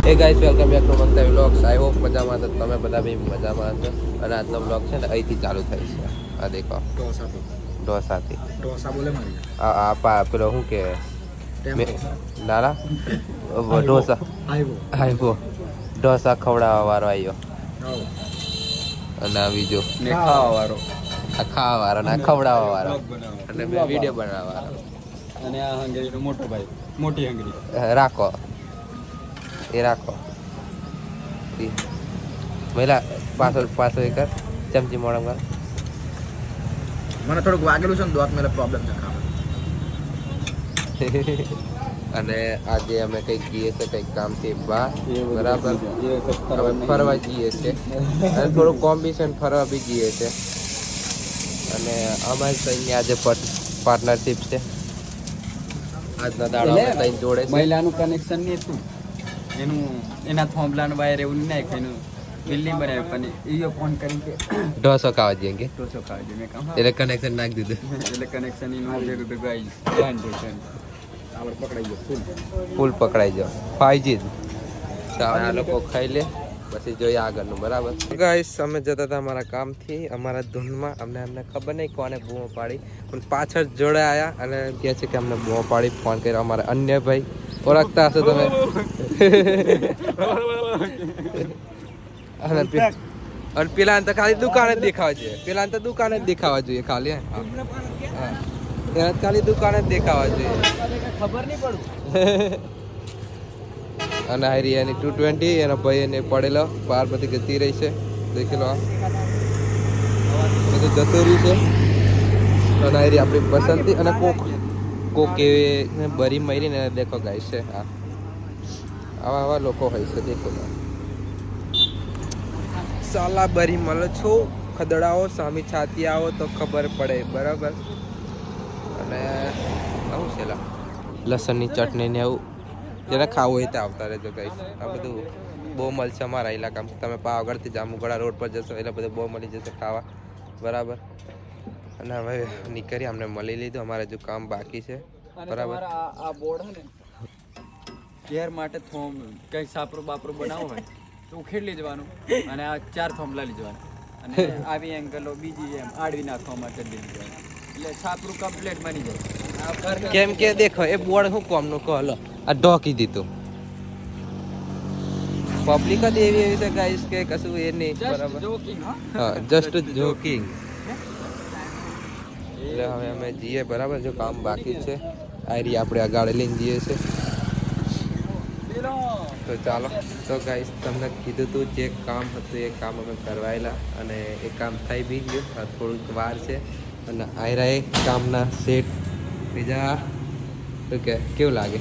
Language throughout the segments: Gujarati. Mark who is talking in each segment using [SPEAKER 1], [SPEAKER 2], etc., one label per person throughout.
[SPEAKER 1] હે ગાઈસ વેલકમ બેક ટુ મંતવ્ય વ્લોગ્સ આઈ હોપ મજામાં તો તમે બધા બી મજામાં હશો અને આજનો વ્લોગ છે ને અહીંથી ચાલુ થાય છે આ દેખો ઢોસાથી
[SPEAKER 2] ઢોસા બોલે મારી
[SPEAKER 1] આ પેલો શું કે નાના ઢોસા આઈવો ઢોસા ખવડાવવા વાળો આવ્યો અને આ બીજો
[SPEAKER 2] ને ખાવા વાળો
[SPEAKER 1] આ ખાવા વાળો ને આ ખવડાવવા વાળો અને મેં વિડીયો બનાવવા વાળો
[SPEAKER 2] અને આ હંગરીનો મોટો ભાઈ મોટી હંગરી
[SPEAKER 1] રાખો એ રાખો મહિલા પાછો એ કર ચમચી મોડમ કર
[SPEAKER 2] મને થોડુંક વાગેલું છે ને દોત મેલે પ્રોબ્લેમ છે ખાવા
[SPEAKER 1] અને આજે અમે કંઈક જઈએ છીએ કંઈક કામથી બહાર બરાબર અમે ફરવા જઈએ છીએ અને થોડું કોમ્બિનેશન ફરવા બી જઈએ છીએ અને અમારી સૈન્ય આજે પાર્ટનરશિપ છે આજના દાડા અમે તઈ જોડે છે
[SPEAKER 2] મહિલાનું કનેક્શન નહીં હતું એનું એના થોંભલાનું વાયર એવું નહીં નાખ્યું એનું બિલ્ડિંગ બનાવ્યું પણ એ ફોન કરી કે
[SPEAKER 1] ઢોસો ખાવા જઈએ કે
[SPEAKER 2] ઢોસો ખાવા મેં કહું
[SPEAKER 1] એટલે કનેક્શન નાખી દીધું
[SPEAKER 2] એટલે કનેક્શન એનું ભેગું ભેગું આવી ધ્યાન છે આપણે પકડાઈ ગયો
[SPEAKER 1] ફૂલ પકડાઈ જાઓ 5G તો આ લોકો ખાઈ લે પછી જોઈએ આગળનું બરાબર ગાઈસ અમે જતા હતા અમારા કામથી અમારા ધૂનમાં અમને ખબર નહીં કોને બૂમો પાડી પણ પાછળ જોડે આવ્યા અને કહે છે કે અમને બૂમો પાડી ફોન કર્યો અમારા અન્ય ભાઈ ઓળખતા હશો તમે અને પેલા તો ખાલી દુકાન જ દેખાવા જોઈએ પેલા તો દુકાન જ દેખાવા જોઈએ ખાલી હા ખાલી દુકાન જ દેખાવા જોઈએ
[SPEAKER 2] ખબર નહીં પડતું
[SPEAKER 1] અને હારી એની 220 એના ભાઈ એને પડેલો બહાર બધી ગતી રહી છે દેખી લો બધું જતું રહ્યું છે અને હારી આપણી પસંદથી અને કોક એવી બરી મરીને દેખો ગાય છે હા આવા લોકો હોય છે દેખો સાલા બરી મળો છો ખદડાઓ સામી છાતી આવો તો ખબર પડે બરાબર અને આવું છે લસણની ચટણી ને એવું જેને ખાવું હોય તો આવતા રહેજો ગાઈસ આ બધું બહુ મળશે અમારા ઇલાકામાં તમે પાવાગઢથી જામુગડા રોડ પર જશો એટલે બધું બહુ મળી જશે ખાવા બરાબર અને હવે નીકળી અમને મળી લીધું અમારે હજુ કામ બાકી છે બરાબર
[SPEAKER 2] આ બોર્ડ હે ને ઘેર માટે થોમ કઈ સાપરો બાપરો બનાવવો હોય તો ઉખેડી લેવાનું અને આ 4 થોંભલા લીધવાના અને આવી એંગલો બીજી એમ આડવી નાખવા માટે લીધવાનું એટલે સાપરું કમ્પ્લીટ બની જાય
[SPEAKER 1] કેમ કે દેખો એ બોર્ડ હું કોમનું કહો આ ઢોકી દીધું પબ્લિક જ એવી છે ગાઈસ કે કશું એ નહીં બરાબર હા જસ્ટ જોકિંગ એટલે હવે અમે જઈએ બરાબર જો કામ બાકી છે આરી આપણે આ ગાડી લઈને જઈએ છે તો ચાલો તો ગાઈસ તમને કીધું તું જે કામ હતું એ કામ અમે કરવાયેલા અને એ કામ થઈ બી ગયું થોડુંક વાર છે અને આયરા એ કામના સેટ બીજા શું કે કેવું લાગે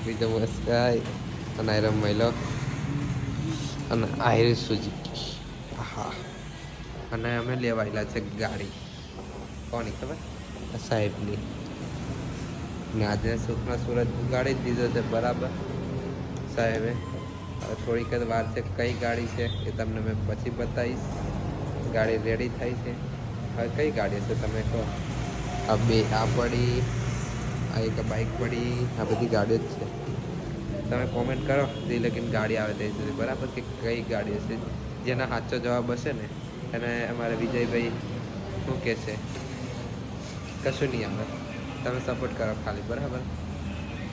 [SPEAKER 1] બીજો મસ્ત અને આયરા મહિલો અને આયરી સુઝુકી હા અને અમે લેવાયેલા છે ગાડી કોની ખબર સાહેબની ને આજે સુખના સુરત ગાડી જ દીધો છે બરાબર સાહેબે હવે થોડીક જ વાર છે કઈ ગાડી છે એ તમને મેં પછી બતાવીશ ગાડી રેડી થઈ છે હવે કઈ ગાડી છે તમે કહો આ બે આ પડી આ એક બાઇક પડી આ બધી ગાડીઓ જ છે તમે કોમેન્ટ કરો જે લગીને ગાડી આવે તે સુધી બરાબર કે કઈ ગાડી હશે જેના સાચો જવાબ હશે ને એને અમારે વિજયભાઈ શું કહે છે કશું નહીં આવે તમે સપોર્ટ કરો ખાલી બરાબર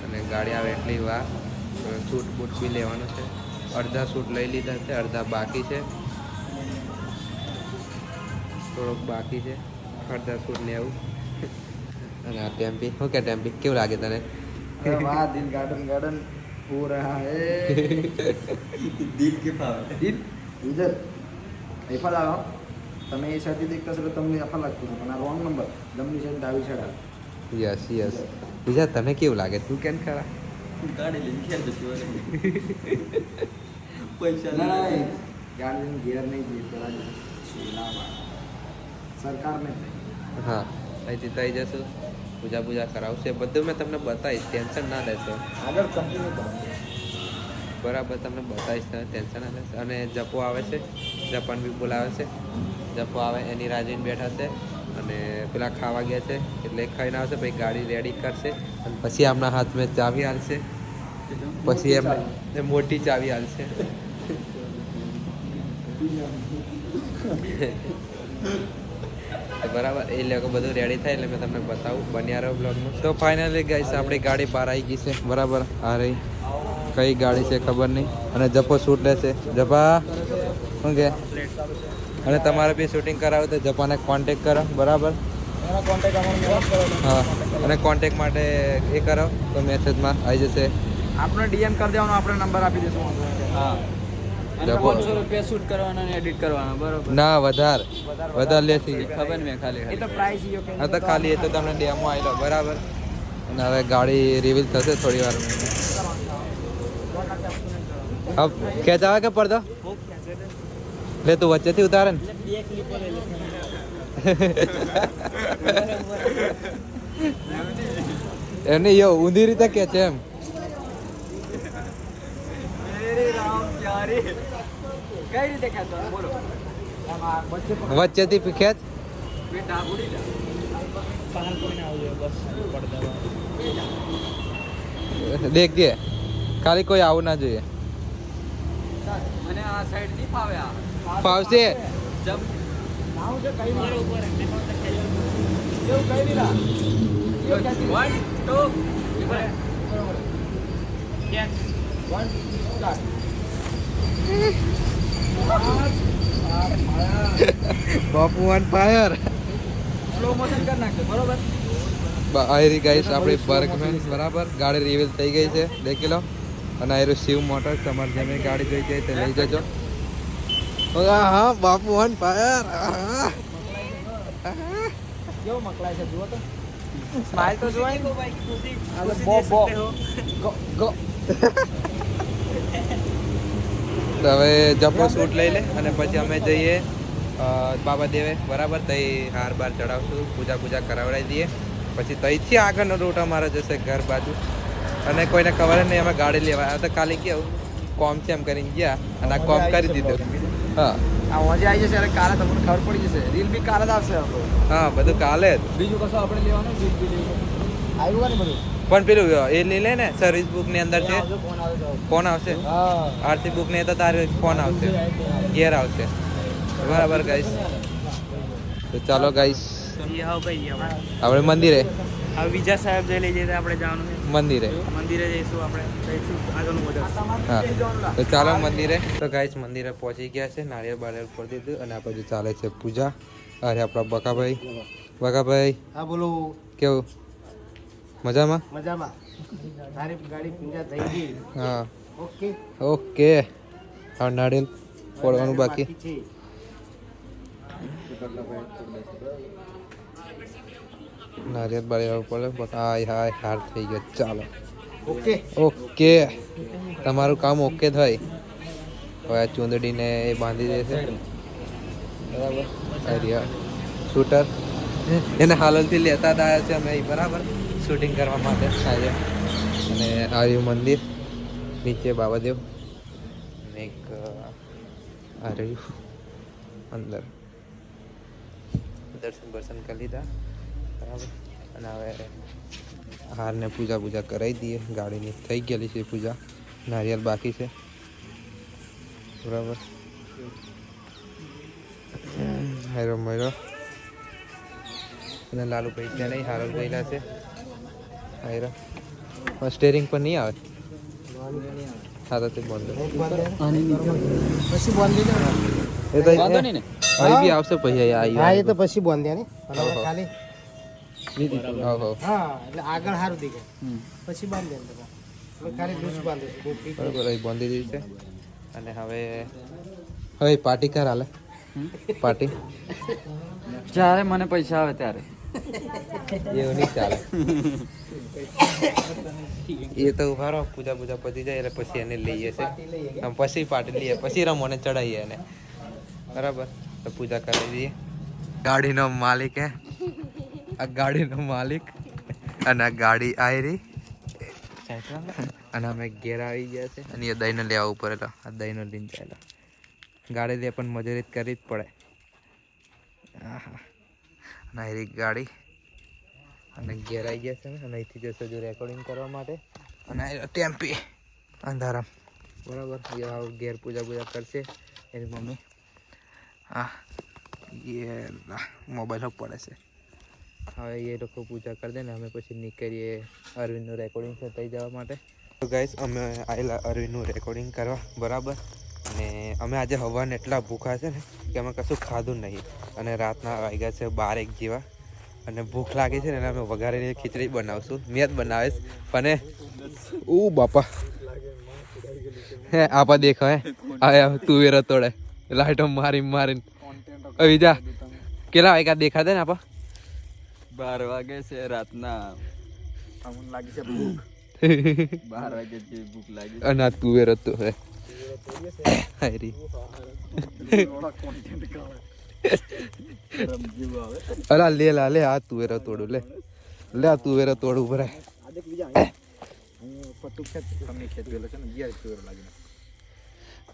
[SPEAKER 1] અને ગાડી આવે એટલી વાર સૂટ બૂટ બી લેવાનું છે અડધા સૂટ લઈ લીધા છે અડધા બાકી છે થોડુંક બાકી છે અડધા સૂટ ને એવું અને આ ટેમ્પી શું કે ટેમ્પી કેવું લાગે તને
[SPEAKER 2] वाह दिल गार्डन गार्डन हो रहा है दिल के पास दिल इधर ऐफा लावा તમે એ સાથી દેખતા છો તમને અફા લાગતું છે પણ આ રોંગ નંબર જમણી સાઈડ ડાબી સાઈડ આવે
[SPEAKER 1] યસ યસ બીજા તને કેવું લાગે તું કેમ ખરા
[SPEAKER 2] ગાડી લઈને ઘેર જતી હોય પૈસા નહીં ગાડી લઈને ઘેર નહીં જઈએ પેલા સરકારને
[SPEAKER 1] હા અહીંથી થઈ જશું પૂજા કરાવશે બધું મેં તમને બતાવીશ ટેન્શન ના લેશો
[SPEAKER 2] આગળ કંપની
[SPEAKER 1] બરાબર તમને બતાવીશ તમે ટેન્શન ના લેશો અને જપો આવે છે જપાન બી બોલાવે છે જપો આવે એની રાજીને બેઠા છે અને પેલા ખાવા ગયા છે એટલે ખાઈને આવશે પછી ગાડી રેડી કરશે અને પછી આમના હાથમાં ચાવી હાલશે પછી એમને મોટી ચાવી હાલશે બરાબર એ લોકો બધું રેડી થાય એટલે મેં તમને બતાવું બન્યા રહો બ્લોગમાં તો ફાઇનલી ગાઈસ આપણી ગાડી બહાર આવી ગઈ છે બરાબર આ રહી કઈ ગાડી છે ખબર નહીં અને જપો શૂટ લેશે જપા શું કે અને તમારે બી શૂટિંગ કરાવો તો જપાને કોન્ટેક કરો બરાબર હા અને કોન્ટેક માટે એ કરો તો મેસેજમાં આવી જશે
[SPEAKER 2] આપણે ડીએમ કરી દેવાનો આપણે નંબર આપી દઈશું હા
[SPEAKER 1] જપો
[SPEAKER 2] 500 રૂપિયા શૂટ કરવાના અને એડિટ કરવાના બરોબર
[SPEAKER 1] ના વધારે લેશી
[SPEAKER 2] ખબર નહીં ખાલી એ તો પ્રાઇસ
[SPEAKER 1] હા તો ખાલી એ તો તમને ડેમો આવી લો બરાબર અને હવે ગાડી રિવીલ થશે થોડી વાર अब ખેંચાવા કે પડદો લે તું વચ્ચેથી ઉતારે ને એને યો ઊંધી રીતે કે છે એમ
[SPEAKER 2] કઈ રીતે ખેંચો બોલો
[SPEAKER 1] વચ્ચેથી ખેંચ દેખ દે ખાલી કોઈ આવું ના જોઈએ
[SPEAKER 2] અને આ સાઈડ ની ફાવે આ
[SPEAKER 1] ફાવશે
[SPEAKER 2] જબ નાવ છે કઈ મારે ઉપર એવું કઈ નહીં લા 1 2 બરાબર catch 1 start
[SPEAKER 1] Bapu on fire
[SPEAKER 2] slow motion કરી નાખજો બરોબર
[SPEAKER 1] આયરી ગાઈસ આપણી બર્ગમેન બરાબર ગાડી રિવીલ થઈ ગઈ છે દેખી લો અને આયરું શિવ મોટર્સ તમારે જેમે ગાડી જોઈ જાય તે લઈ જજો હા બાપુ ઓન ફાયર
[SPEAKER 2] કેવો મકલાય છે જુઓ તો સ્માઈલ તો જોઈ કો ભાઈ ખુશી બો બો ગો
[SPEAKER 1] તો હવે જપો શૂટ લઈ લે અને પછી અમે જઈએ બાબા દેવે બરાબર તઈ હાર બાર ચડાવશું પૂજા કરાવડાવી દઈએ પછી તઈથી આગળનો રૂટ અમારો જશે ઘર બાજુ અને કોઈને ખબર નહીં અમે ગાડી લેવા તો ખાલી કેવું કોમ છે એમ કરીને ગયા અને આ કોમ કરી દીધું હા
[SPEAKER 2] આ હોજે આવી જશે એટલે કાલે તમને ખબર પડી જશે રીલ બી કાલે જ આવશે આપણો
[SPEAKER 1] હા બધું કાલે જ
[SPEAKER 2] બીજું કશું આપણે લેવાનું રીલ બી લેવું આવ્યું ને બધું
[SPEAKER 1] પણ પેલું એ લઈ લે ને સર્વિસ બુક ની અંદર છે
[SPEAKER 2] ફોન આવે
[SPEAKER 1] ફોન આવશે
[SPEAKER 2] હા
[SPEAKER 1] આરસી બુક ની તો તારે ફોન આવશે ઘેર આવશે બરાબર ગાઈસ તો ચાલો ગાઈસ આપણે મંદિરે
[SPEAKER 2] હવે વિજય સાહેબ જઈ લઈ જઈએ આપણે જવાનું છે
[SPEAKER 1] મંદિરે
[SPEAKER 2] જઈશું આપણે આગળનું બધું
[SPEAKER 1] હા તો ચાલો મંદિરે તો ગાઈસ મંદિરે પહોંચી ગયા છે નારિયેળ બારિયેળ ફોડી દીધું અને આ બાજુ ચાલે છે પૂજા અરે આપણા બકાભાઈ
[SPEAKER 2] હા બોલો
[SPEAKER 1] કેવું મજામાં
[SPEAKER 2] તારી ગાડી પૂજા થઈ ગઈ
[SPEAKER 1] હા
[SPEAKER 2] ઓકે
[SPEAKER 1] ઓકે હવે નારિયેળ ફોડવાનું બાકી નારિયેળ બારિયેળ પડે હાય હાર થઈ ગયો ચાલો ઓકે તમારું કામ ઓકે થાય હવે આ ચૂંદડીને એ બાંધી દેશે બરાબર અરિયા શૂટર એને હાલલથી લેતા જ આવ્યા છે અમે અહીં બરાબર શૂટિંગ કરવા માટે આજે અને આવ્યું મંદિર નીચે બાબાદેવ અને એક આ રહ્યું અંદર દર્શન કરી લીધા બરાબર અને હવે હારને પૂજા કરાવી દઈએ ગાડીની થઈ ગયેલી છે પૂજા નારિયેળ બાકી છે બરાબર હેરો મયરો અને લાલુભાઈ ત્યાં નહીં હારો ગયેલા છે હેરો સ્ટેરિંગ પર નહીં આવે હા તો તે બંધ
[SPEAKER 2] પછી બોલ દીધો
[SPEAKER 1] એ તો
[SPEAKER 2] વાંધો નહીં ને
[SPEAKER 1] અહીં બી આવશે પછી
[SPEAKER 3] હા એ તો પછી બાંધ્યા ને ખાલી
[SPEAKER 1] ઓહો
[SPEAKER 3] હા એટલે આગળ સારું દેખાય પછી બાંધ્યા એટલે ખાલી લૂઝ બાંધે
[SPEAKER 1] બરાબર અહીં બાંધી દીધી છે અને હવે પાર્ટી કર હાલે પાર્ટી
[SPEAKER 2] જ્યારે મને પૈસા આવે ત્યારે
[SPEAKER 1] એવું નહીં ચાલે એ તો ઉભા રહો પૂજા પતી જાય એટલે પછી એને લઈએ છે પછી પાર્ટી લઈએ પછી રમોને ચડાવીએ એને બરાબર તો પૂજા કરી દઈએ ગાડીનો માલિક હે આ ગાડીનો માલિક અને આ ગાડી આવી રહી અને અમે ઘેર આવી ગયા છે અને એ દહીંને લેવા ઉપર હતો આ દહીંનો લઈને ચાલ્યો ગાડી લે પણ મજૂરી કરવી જ પડે નાયરી ગાડી અને ઘેર આવી ગયા છે અને અહીંથી જશે જો રેકોર્ડિંગ કરવા માટે અને ટેમ્પી અંધારામ બરાબર ઘેર પૂજા કરશે એની મમ્મી. હા એ મોબાઈલ પડે છે. હવે એ લોકો પૂજા કરી દે ને અમે પછી નીકળીએ અરવિંદનું રેકોર્ડિંગ છે થઈ જવા માટે. તો ગાઈસ અમે આવેલા અરવિંદનું રેકોર્ડિંગ કરવા બરાબર. અને અમે આજે હવાને એટલા ભૂખા છે ને કે અમે કશું ખાધું નહીં અને રાતના વાગ્યા છે 12-1 જેવા અને ભૂખ લાગી છે ને અમે વઘારેલી ખીચડી બનાવશું. મેં જ બનાવીશ પણ બાપા હે આપા દેખાય આયા તુવેરો તોડે લાઈટો મારીને બીજા કેટલા વાગ્યા દેખાતા ને આપા
[SPEAKER 2] 12 વાગે છે રાતના. અમને લાગી છે ભૂખ 12 વાગે જેવી ભૂખ લાગી
[SPEAKER 1] અને આ તુવેરો તો હે હાયરી અલા લે આ તુવેરો તોડું લે આ તુવેરો તોડું ભરાય.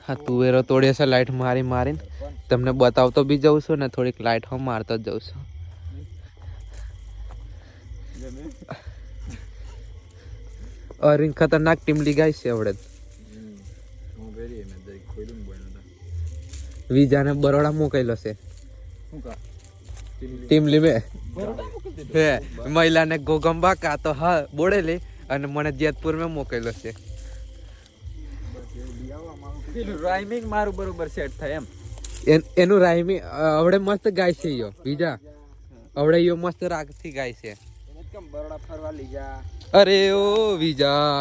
[SPEAKER 1] હા તુવેરો તોડે છે લાઈટ મારીને તમને બતાવતો બી જઉં છું ને થોડીક લાઈટ હું મારતો જ જઉં છું. અરવિંદ ખતરનાક ટીમલી ગાય છે આવડે વિજાને બરોડા મોકલેલો છે ટીમલી મેં હે મહિલાને ગોગંબા કા તો હા બોડેલી અને મને જેતપુર મેં મોકલેલો છે.
[SPEAKER 2] રાઇમિંગ મારું બરોબર સેટ થાય એમ
[SPEAKER 1] એનું રાઇમિંગ આવડે મસ્ત ગાય છે યો બીજા આવડે યો મસ્ત રાગથી ગાય છે.
[SPEAKER 2] બરોડા ફરવા લઈ જા
[SPEAKER 1] અરે ઓ વિજા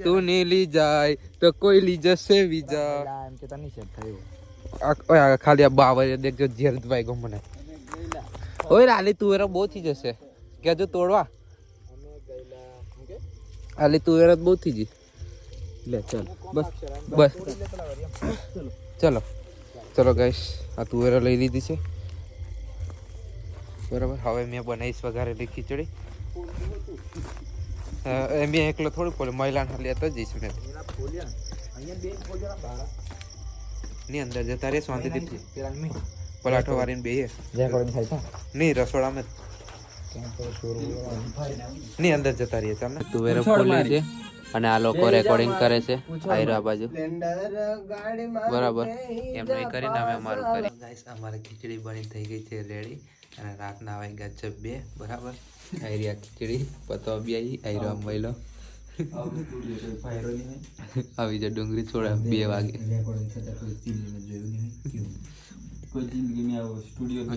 [SPEAKER 1] તું ને લી જાય તો કોઈ લી જશે વિજા
[SPEAKER 2] એમ કે તને સેટ થયું
[SPEAKER 1] ખાલી આ બાવર દેખજો ઝેરભાઈ ગો મને ઓય રાલી તુવેરો બહુ થઈ જશે કેજો તોડવા આલી તુવેરો બહુ થઈ ગઈ લે ચાલ બસ ચલો ગાઈસ આ તુવેરો લઈ લીધી છે બરાબર. હવે મેં બનાવીશ વઘારેલી ખીચડી. એમ એકલો થોડું બોલે મહિલાને લેતો જઈશ મેં ની અંદર જતા રે શાંતિથી પલાઠો વાળીને બે નહીં રસોડામાં ની અંદર જતા રહીએ ચાલ ને. તુવેરો ખોલી છે અને આ લોકો રેકોર્ડિંગ કરે છે આ બાજુ બરાબર. એમને કરીને અમે અમારું કરી ગાઈસ અમારી ખીચડી બની થઈ ગઈ છે રેડી અને રાતના વાગ્યા છે 2 બરાબર. આયરિયા ખીચડી પતવા બી આયરો મહિલો આવી જાય ડુંગળી છોડે 2 વાગે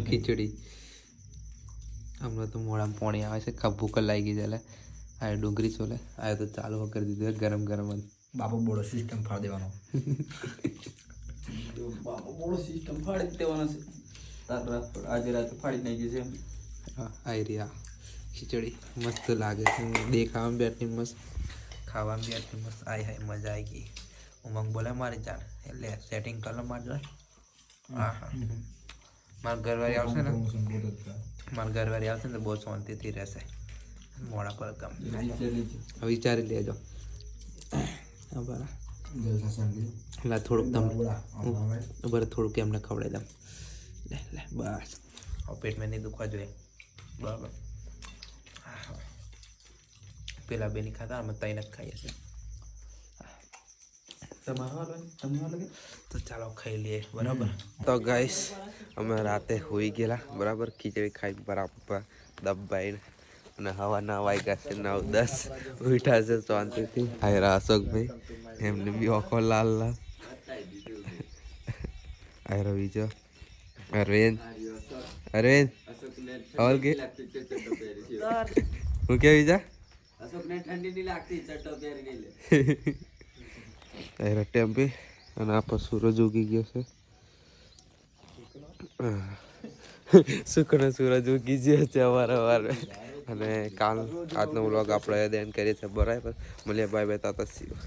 [SPEAKER 1] ખીચડી હમણાં તો મોડામાં પોણી આવે છે ભૂખ લાગી જાય આ ડુંગળી છોલે આ તો ચાલુ કરી દીધું ગરમ ગરમ જ
[SPEAKER 2] બાપુ બોળો સિસ્ટમ ફાડી દેવાનો છે આજે રાતે ફાડી નાખી છે
[SPEAKER 1] આયરિયા ખીચડી મસ્ત લાગે છે દેખાવામાં બી આટલી મસ્ત ખાવામાં બી આટલી મસ્ત હાય મજા આવી ગઈ. ઉમંગ બોલે મારી જાન એટલે સેટિંગ કલર મારજો. હા મારા ઘરવાળી આવશે ને તો બહુ શાંતિથી રહેશે મોડા પર કામ વિચારી લેજો. બરાબર થોડુંક થોડુંક એમને ખવડાવી દઉં લે બસ પેટમાં નહીં દુખવા જોઈએ બરાબર. પેલા બેની ખાતા અમે તૈન જ ખાઈએ છીએ તો ચાલો ખાઈ લઈએ બરાબર. તો ગાઈસ અમે રાતે હોઈ ગયેલા બરાબર ખીચડી ખાઈ બરાબર દબાઈને અને હવાના વાગ્યા છે 9-10 ઉઠ્યા છે શાંતિથી. આયરા અશોકભાઈ એમને બી ઓખો લાલ આયરો બીજો અરવિંદ ઓલ કે હું કે બીજા
[SPEAKER 2] ઠંડી નહીં લાગતી ચટ્ટો પહેરીને લે
[SPEAKER 1] આયરા ટેમ્પી અને આ સૂરજ ઉગી ગયો છે સુકનો સૂરજ ઉગી ગયો છે વારે અને કાલ આજનો વ્લોગ આપણે એન્ડ કરીએ છીએ બરાબર. મળીએ bye bye Tata C you.